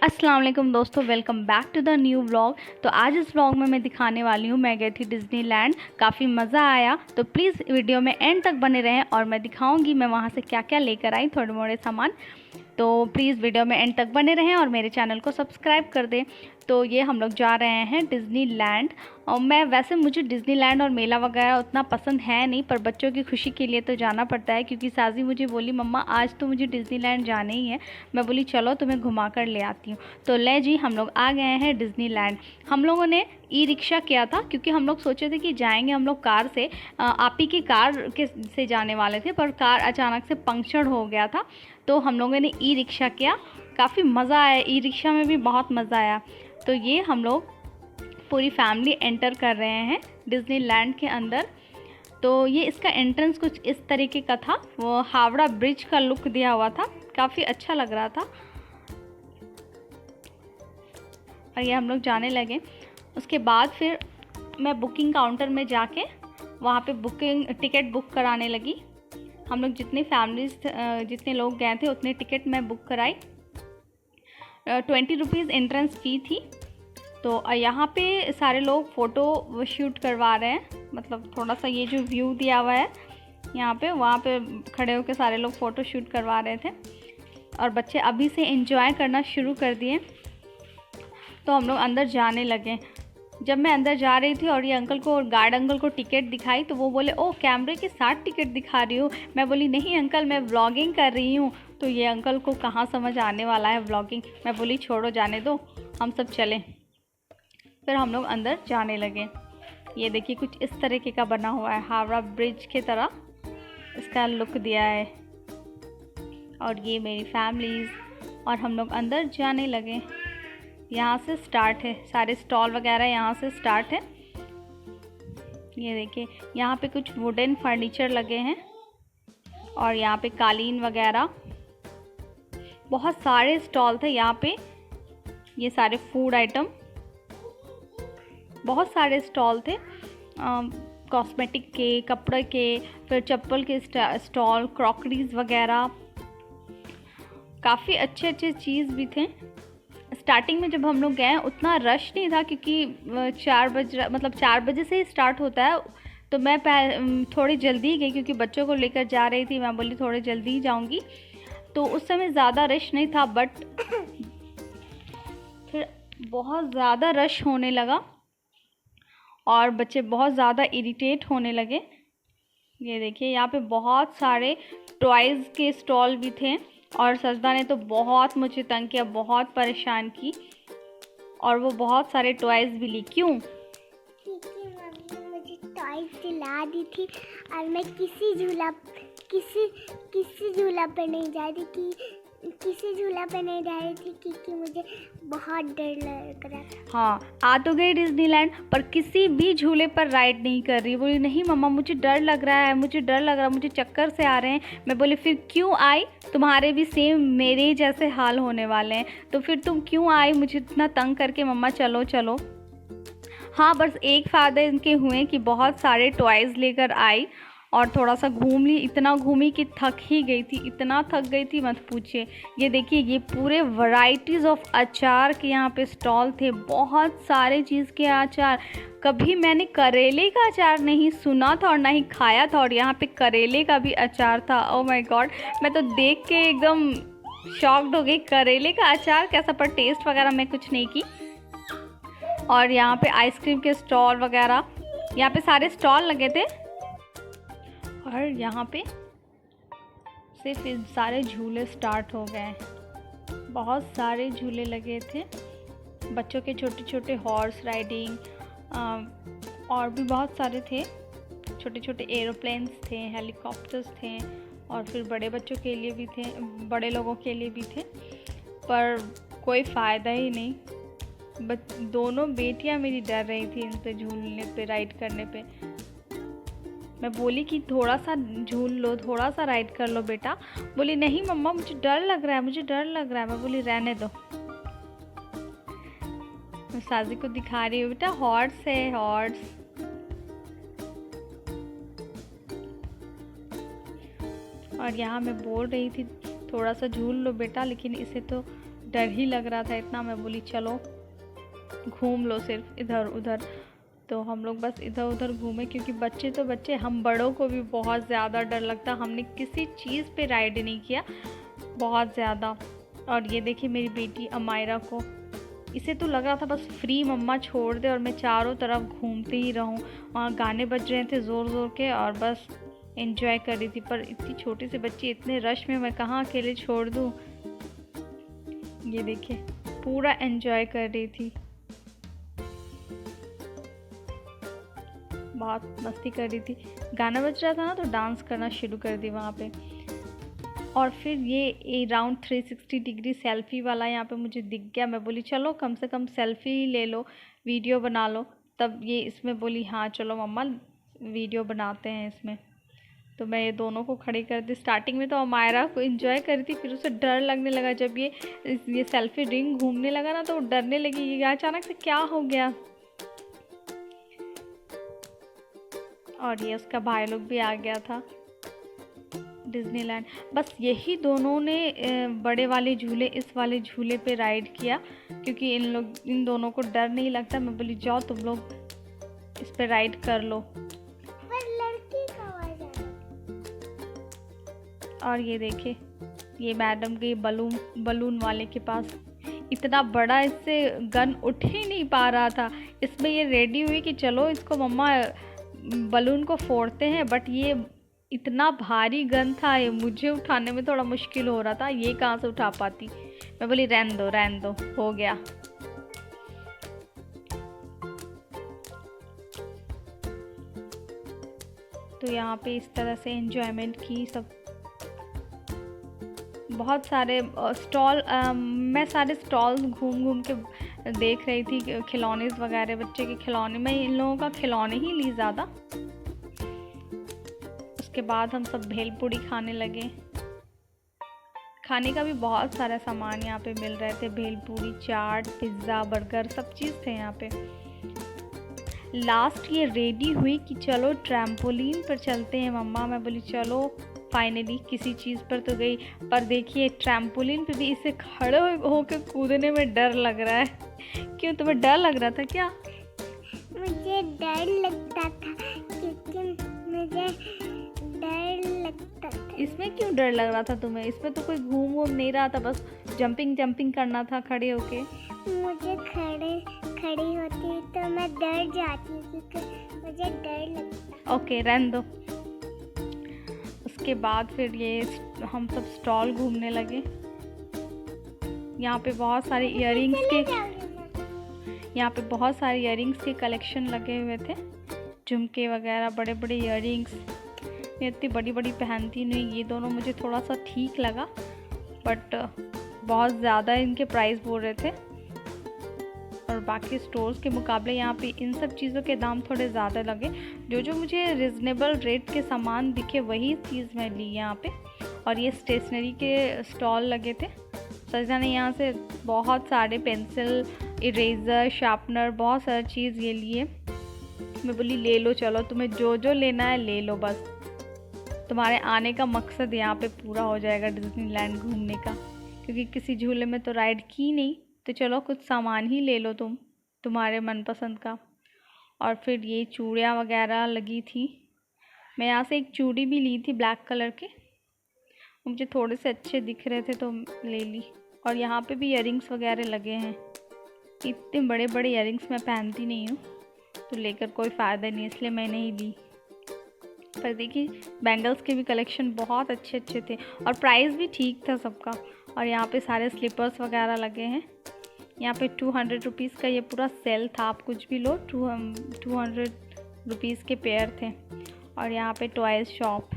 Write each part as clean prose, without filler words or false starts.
अस्सलाम वालेकुम दोस्तों, welcome back to the new vlog. तो आज इस व्लॉग में मैं दिखाने वाली हूँ, मैं गई थी डिज़नीलैंड, काफ़ी मज़ा आया। तो प्लीज़ वीडियो में एंड तक बने रहें और मैं दिखाऊंगी मैं वहाँ से क्या क्या लेकर आई, थोड़े मोड़े सामान। तो प्लीज़ वीडियो में एंड तक बने रहें और मेरे चैनल को सब्सक्राइब कर दें। तो ये हम लोग जा रहे हैं डिज़नीलैंड। और मुझे डिज़नीलैंड और मेला वगैरह उतना पसंद है नहीं, पर बच्चों की खुशी के लिए तो जाना पड़ता है, क्योंकि साजी मुझे बोली मम्मा आज तो मुझे डिज़नीलैंड जाना ही है। मैं बोली चलो तुम्हें घुमा कर ले आती हूँ। तो ले जी, हम लोग आ गए हैं डिज़नीलैंड। हम लोगों ने ई रिक्शा किया था, क्योंकि हम लोग सोचे थे कि जाएंगे हम लोग कार से, आप ही की कार के से जाने वाले थे, पर कार अचानक से पंक्चर हो गया था। तो हम लोगों ने ई रिक्शा किया, काफ़ी मज़ा आया, ई रिक्शा में भी बहुत मज़ा आया। तो ये हम लोग पूरी फैमिली एंटर कर रहे हैं डिज़नीलैंड के अंदर। तो ये इसका एंट्रेंस कुछ इस तरीके का था, वो हावड़ा ब्रिज का लुक दिया हुआ था, काफ़ी अच्छा लग रहा था। और ये हम लोग जाने लगे। उसके बाद फिर मैं बुकिंग काउंटर में जाके वहाँ पे टिकट बुक कराने लगी। हम लोग जितने लोग गए थे उतने टिकट मैं बुक कराई। 20 रुपीज़ एंट्रेंस फ़ी थी। तो यहाँ पे सारे लोग फ़ोटो शूट करवा रहे हैं, मतलब थोड़ा सा ये जो व्यू दिया हुआ है यहाँ पे, वहाँ पे खड़े होकर सारे लोग फ़ोटो शूट करवा रहे थे। और बच्चे अभी से एंजॉय करना शुरू कर दिए। तो हम लोग अंदर जाने लगे। जब मैं अंदर जा रही थी और ये गार्ड अंकल को टिकट दिखाई, तो वो बोले ओ कैमरे के साथ टिकट दिखा रही हो। मैं बोली नहीं अंकल, मैं व्लॉगिंग कर रही हूँ। तो ये अंकल को कहाँ समझ आने वाला है व्लॉगिंग। मैं बोली छोड़ो, जाने दो, हम सब चलें। फिर हम लोग अंदर जाने लगे। ये देखिए कुछ इस तरीके का बना हुआ है, हावड़ा ब्रिज की तरह इसका लुक दिया है। और ये मेरी फैमिलीज़, और हम लोग अंदर जाने लगे। यहाँ से स्टार्ट है, सारे स्टॉल वगैरह यहाँ से स्टार्ट है। ये देखिए यहाँ पे कुछ वुडन फर्नीचर लगे हैं, और यहाँ पे कालीन वगैरह, बहुत सारे स्टॉल थे यहाँ पे। ये सारे फूड आइटम, बहुत सारे स्टॉल थे, कॉस्मेटिक के, कपड़े के, फिर चप्पल के स्टॉल, क्रॉकरीज वगैरह, काफ़ी अच्छे अच्छे चीज़ भी थे। स्टार्टिंग में जब हम लोग गए उतना रश नहीं था, क्योंकि 4 बजे से ही स्टार्ट होता है। तो मैं थोड़ी जल्दी गई, क्योंकि बच्चों को लेकर जा रही थी। मैं बोली थोड़ी जल्दी ही जाऊंगी, तो उस समय ज़्यादा रश नहीं था। बट फिर बहुत ज़्यादा रश होने लगा और बच्चे बहुत ज़्यादा इरिटेट होने लगे। ये देखिए यहाँ पे बहुत सारे टॉयज़ के स्टॉल भी थे, और सजदा ने तो बहुत मुझे तंग किया, बहुत परेशान की, और वो बहुत सारे टॉयज़ भी ली। क्यों? क्योंकि मम्मी मुझे टॉयज़ दिला दी थी, और मैं किसी झूला पे नहीं जा रही थी, क्योंकि मुझे बहुत डर लग रहा था। हाँ, आ तो गई डिज़नीलैंड, पर किसी भी झूले पर राइड नहीं कर रही। बोली नहीं मम्मा मुझे डर लग रहा है, मुझे डर लग रहा है, मुझे चक्कर से आ रहे हैं। मैं बोली फिर क्यों आई, तुम्हारे भी सेम मेरे जैसे हाल होने वाले हैं, तो फिर तुम क्यों आई मुझे इतना तंग करके। मम्मा चलो चलो। हाँ, बस एक फ़ायदे इनके हुए कि बहुत सारे टॉयज़ लेकर आई और थोड़ा सा घूम ली। इतना घूमी कि थक ही गई थी, इतना थक गई थी मत पूछिए। ये देखिए ये पूरे वैरायटीज़ ऑफ अचार के यहाँ पे स्टॉल थे, बहुत सारे चीज़ के अचार। कभी मैंने करेले का अचार नहीं सुना था और ना ही खाया था, और यहाँ पे करेले का भी अचार था। ओह माय गॉड, मैं तो देख के एकदम शॉक्ड हो गई। करेले का अचार कैसा, पर टेस्ट वगैरह मैं कुछ नहीं की। और यहाँ पे आइसक्रीम के स्टॉल वगैरह, यहाँ पे सारे स्टॉल लगे थे। और यहाँ पे से फिर सारे झूले स्टार्ट हो गए। बहुत सारे झूले लगे थे, बच्चों के छोटे छोटे हॉर्स राइडिंग, और भी बहुत सारे थे। छोटे छोटे एरोप्लेन्स थे, हेलीकॉप्टर्स थे, और फिर बड़े बच्चों के लिए भी थे, बड़े लोगों के लिए भी थे। पर कोई फ़ायदा ही नहीं। दोनों बेटियां मेरी डर रही थी इन पे झूलने पे, राइड करने पे। मैं बोली कि थोड़ा सा झूल लो, थोड़ा सा राइड कर लो बेटा। बोली नहीं मम्मा मुझे डर लग रहा है, मुझे डर लग रहा है। मैं बोली रहने दो। मैं साजी को दिखा रही हूँ, बेटा हॉर्स है, हॉर्स। और यहाँ मैं बोल रही थी थोड़ा सा झूल लो बेटा, लेकिन इसे तो डर ही लग रहा था इतना। मैं बोली चलो घूम लो सिर्फ इधर उधर। तो हम लोग बस इधर उधर घूमे, क्योंकि बच्चे तो बच्चे, हम बड़ों को भी बहुत ज़्यादा डर लगता। हमने किसी चीज़ पे राइड नहीं किया बहुत ज़्यादा। और ये देखिए मेरी बेटी अमायरा को, इसे तो लग रहा था बस फ्री मम्मा छोड़ दे और मैं चारों तरफ घूमते ही रहूं। वहाँ गाने बज रहे थे ज़ोर ज़ोर के और बस एंजॉय कर रही थी। पर इतनी छोटी सी बच्ची इतने रश में मैं कहाँ अकेले छोड़ दूँ। ये देखिए पूरा एंजॉय कर रही थी, बहुत मस्ती कर रही थी। गाना बज रहा था ना तो डांस करना शुरू कर दी वहाँ पे। और फिर ये राउंड 360 डिग्री सेल्फ़ी वाला यहाँ पे मुझे दिख गया। मैं बोली चलो कम से कम सेल्फ़ी ले लो, वीडियो बना लो। तब ये इसमें बोली हाँ चलो मम्मा वीडियो बनाते हैं इसमें। तो मैं ये दोनों को खड़ी कर दी। स्टार्टिंग में तो अमायरा को एंजॉय करी थी, फिर उसे डर लगने लगा। जब ये सेल्फ़ी रिंग घूमने लगा ना तो वो डरने लगी, ये अचानक से क्या हो गया। और ये उसका भाई लोग भी आ गया था डिज्नीलैंड। बस यही दोनों ने बड़े वाले झूले इस वाले झूले पे राइड किया, क्योंकि इन दोनों को डर नहीं लगता। मैं बोली जाओ तुम लोग इस पे राइड कर लो। पर लड़की का आवाज आ रहा। और ये देखिए ये मैडम के बलून वाले के पास इतना बड़ा इससे गन उठ ही नहीं पा रहा था। इसमें ये रेडी हुई कि चलो इसको मम्मा बलून को फोड़ते हैं, बट ये इतना भारी गन था, ये मुझे उठाने में थोड़ा मुश्किल हो रहा था। ये कहाँ से उठा पाती। मैं बोली रहने दो हो गया। तो यहाँ पे इस तरह से एंजॉयमेंट की सब। बहुत सारे स्टॉल, मैं सारे स्टॉल्स घूम घूम के देख रही थी, खिलौने वगैरह बच्चे के खिलौने। मैं इन लोगों का खिलौने ही ली ज़्यादा। उसके बाद हम सब भेलपूरी खाने लगे। खाने का भी बहुत सारा सामान यहाँ पे मिल रहे थे, भेलपूरी, चाट, पिज़्ज़ा, बर्गर, सब चीज़ थे यहाँ पे। लास्ट ये रेडी हुई कि चलो ट्रैम्पोलिन पर चलते हैं मम्मा। मैं बोली चलो फाइनली किसी चीज़ पर तो गई। पर देखिए ट्रैम्पोलिन पे भी इसे खड़े होकर कूदने में डर लग रहा है। क्यों, तुम्हें डर लग रहा था क्या? मुझे डर लगता था, क्योंकि मुझे डर लगता था। इसमें क्यों डर लग रहा था तुम्हें? इसमें तो कोई घूम नहीं रहा था, बस जंपिंग करना था खड़े होके। मुझे खड़ी होती तो मैं डर जाती, क्योंकि मुझे डर लगता। ओके रहने दो। उसके बाद फिर ये हम सब स्टॉल घूमने लगे। यहाँ पे बहुत सारे इयररिंग्स के कलेक्शन लगे हुए थे, झुमके वगैरह, बड़े बड़े इयररिंग्स। मैं इतनी बड़ी बड़ी पहनती नहीं, ये दोनों मुझे थोड़ा सा ठीक लगा, बट बहुत ज़्यादा इनके प्राइस बोल रहे थे। और बाकी स्टोर्स के मुकाबले यहाँ पे इन सब चीज़ों के दाम थोड़े ज़्यादा लगे। जो मुझे रिजनेबल रेट के सामान दिखे वही चीज़ मैं ली यहाँ पे। और ये स्टेशनरी के स्टॉल लगे थे। सजना ने यहाँ से बहुत सारे पेंसिल, इरेज़र, शार्पनर, बहुत सारी चीज़ ये लिए। मैं बोली ले लो, चलो तुम्हें जो लेना है ले लो, बस तुम्हारे आने का मकसद यहाँ पे पूरा हो जाएगा डिज्नीलैंड घूमने का। क्योंकि किसी झूले में तो राइड की नहीं, तो चलो कुछ सामान ही ले लो तुम्हारे मनपसंद का। और फिर ये चूड़ियाँ वगैरह लगी थी। मैं यहाँ से एक चूड़ी भी ली थी ब्लैक कलर के, मुझे थोड़े से अच्छे दिख रहे थे तो ले ली। और यहाँ पे भी इयररिंग्स वगैरह लगे हैं। इतने बड़े बड़े इयररिंग्स मैं पहनती नहीं हूँ, तो लेकर कोई फ़ायदा नहीं, इसलिए मैं नहीं ली। पर देखिए बैंगल्स के भी कलेक्शन बहुत अच्छे थे और प्राइस भी ठीक था सबका। और यहाँ पे सारे स्लीपर्स वगैरह लगे हैं। यहाँ पे 200 रुपीज़ का ये पूरा सेल था, आप कुछ भी लो 200 रुपीज़ के पेयर थे। और यहाँ पे टॉयज़ शॉप,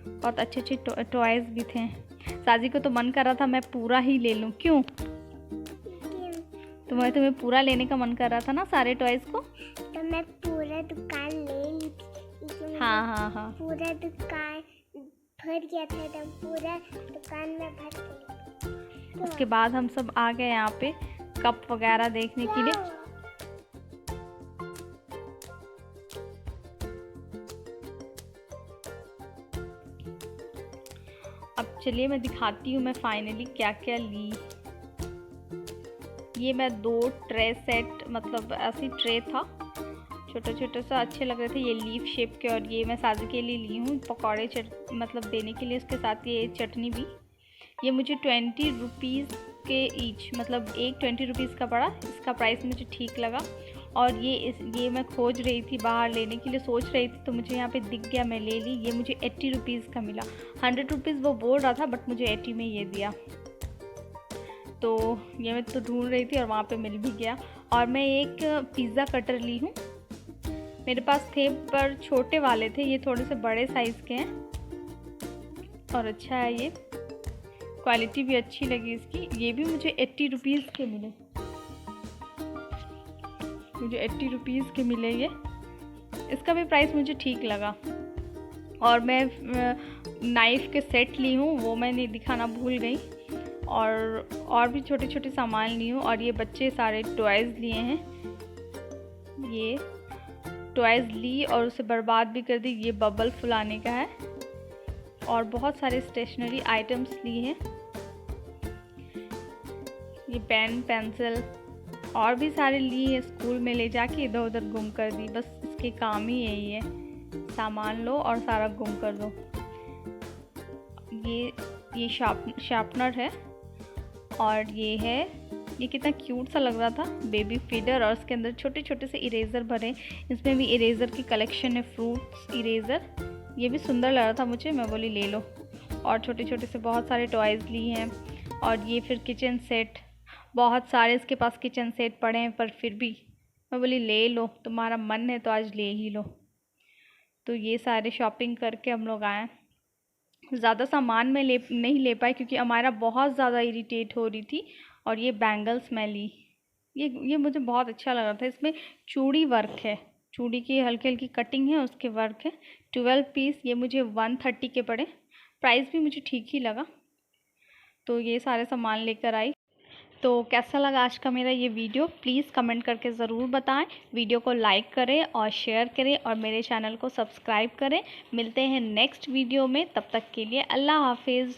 बहुत अच्छे टॉयज़ भी थे। साजी को तो मन कर रहा था मैं पूरा ही ले लूँ। क्यों, तुम्हें पूरा लेने का मन कर रहा था ना सारे टॉयज़ को? तो मैं पूरा दुकान ले ली थी। हाँ। पूरा दुकान भर गया था, तो पूरा दुकान में भर गया। उसके बाद हम सब आ गए यहाँ पे कप वगैरह देखने के लिए। अब चलिए मैं दिखाती हूँ मैं फाइनली क्या क्या ली। ये मैं 2 ट्रे सेट, मतलब ऐसी ट्रे था, छोटा छोटा सा, अच्छे लग रहे थे ये लीफ शेप के। और ये मैं शादी के लिए ली हूँ, पकौड़े मतलब देने के लिए। उसके साथ ये चटनी भी। ये मुझे 20 रुपीज़ के ईच, मतलब एक 20 रुपीज़ का पड़ा। इसका प्राइस मुझे ठीक लगा। और ये मैं खोज रही थी बाहर लेने के लिए, सोच रही थी, तो मुझे यहाँ पे दिख गया, मैं ले ली। ये मुझे 80 रुपीज़ का मिला। 100 रुपीज़ वो बोल रहा था, बट मुझे 80 में ये दिया। तो ये मैं तो ढूंढ रही थी और वहाँ पे मिल भी गया। और मैं एक पिज़्ज़ा कटर ली हूँ, मेरे पास थे पर छोटे वाले थे, ये थोड़े से बड़े साइज़ के हैं। और अच्छा है, ये क्वालिटी भी अच्छी लगी इसकी। ये भी मुझे 80 रुपीज़ के मिले, मुझे 80 रुपीज़ के मिले ये। इसका भी प्राइस मुझे ठीक लगा। और मैं नाइफ़ के सेट ली हूँ, वो मैंने दिखाना भूल गई। और भी छोटे छोटे सामान ली हूँ। और ये बच्चे सारे टॉयज़ लिए हैं, ये टॉयज़ ली और उसे बर्बाद भी कर दी। ये बबल फुलाने का है। और बहुत सारे स्टेशनरी आइटम्स लिए हैं, ये पेन पेंसिल और भी सारे लिए हैं। स्कूल में ले जाके इधर उधर गुम कर दी, बस इसके काम ही यही है, सामान लो और सारा गुम कर दो। ये शार्पनर है। और ये कितना क्यूट सा लग रहा था, बेबी फीडर। और उसके अंदर छोटे छोटे से इरेज़र भरे, इसमें भी इरेज़र की कलेक्शन है, फ्रूट्स इरेज़र। ये भी सुंदर लग रहा था मुझे, मैं बोली ले लो। और छोटे छोटे से बहुत सारे टॉयज़ लिए हैं। और ये फिर किचन सेट, बहुत सारे इसके पास किचन सेट पड़े हैं, पर फिर भी मैं बोली ले लो, तुम्हारा मन है तो आज ले ही लो। तो ये सारे शॉपिंग करके हम लोग आए। ज़्यादा सामान मैं नहीं ले पाई क्योंकि हमारा बहुत ज़्यादा इरिटेट हो रही थी। और ये बैंगल्स मैं ली, ये मुझे बहुत अच्छा लग रहा था। इसमें चूड़ी वर्क है, चूड़ी की हल्की हल्की कटिंग है, उसके वर्क है। 12 पीस, ये मुझे 130 के पड़े। प्राइस भी मुझे ठीक ही लगा। तो ये सारे सामान लेकर आई। तो कैसा लगा आज का मेरा ये वीडियो, प्लीज़ कमेंट करके ज़रूर बताएं। वीडियो को लाइक करें और शेयर करें और मेरे चैनल को सब्सक्राइब करें। मिलते हैं नेक्स्ट वीडियो में, तब तक के लिए अल्लाह हाफिज़।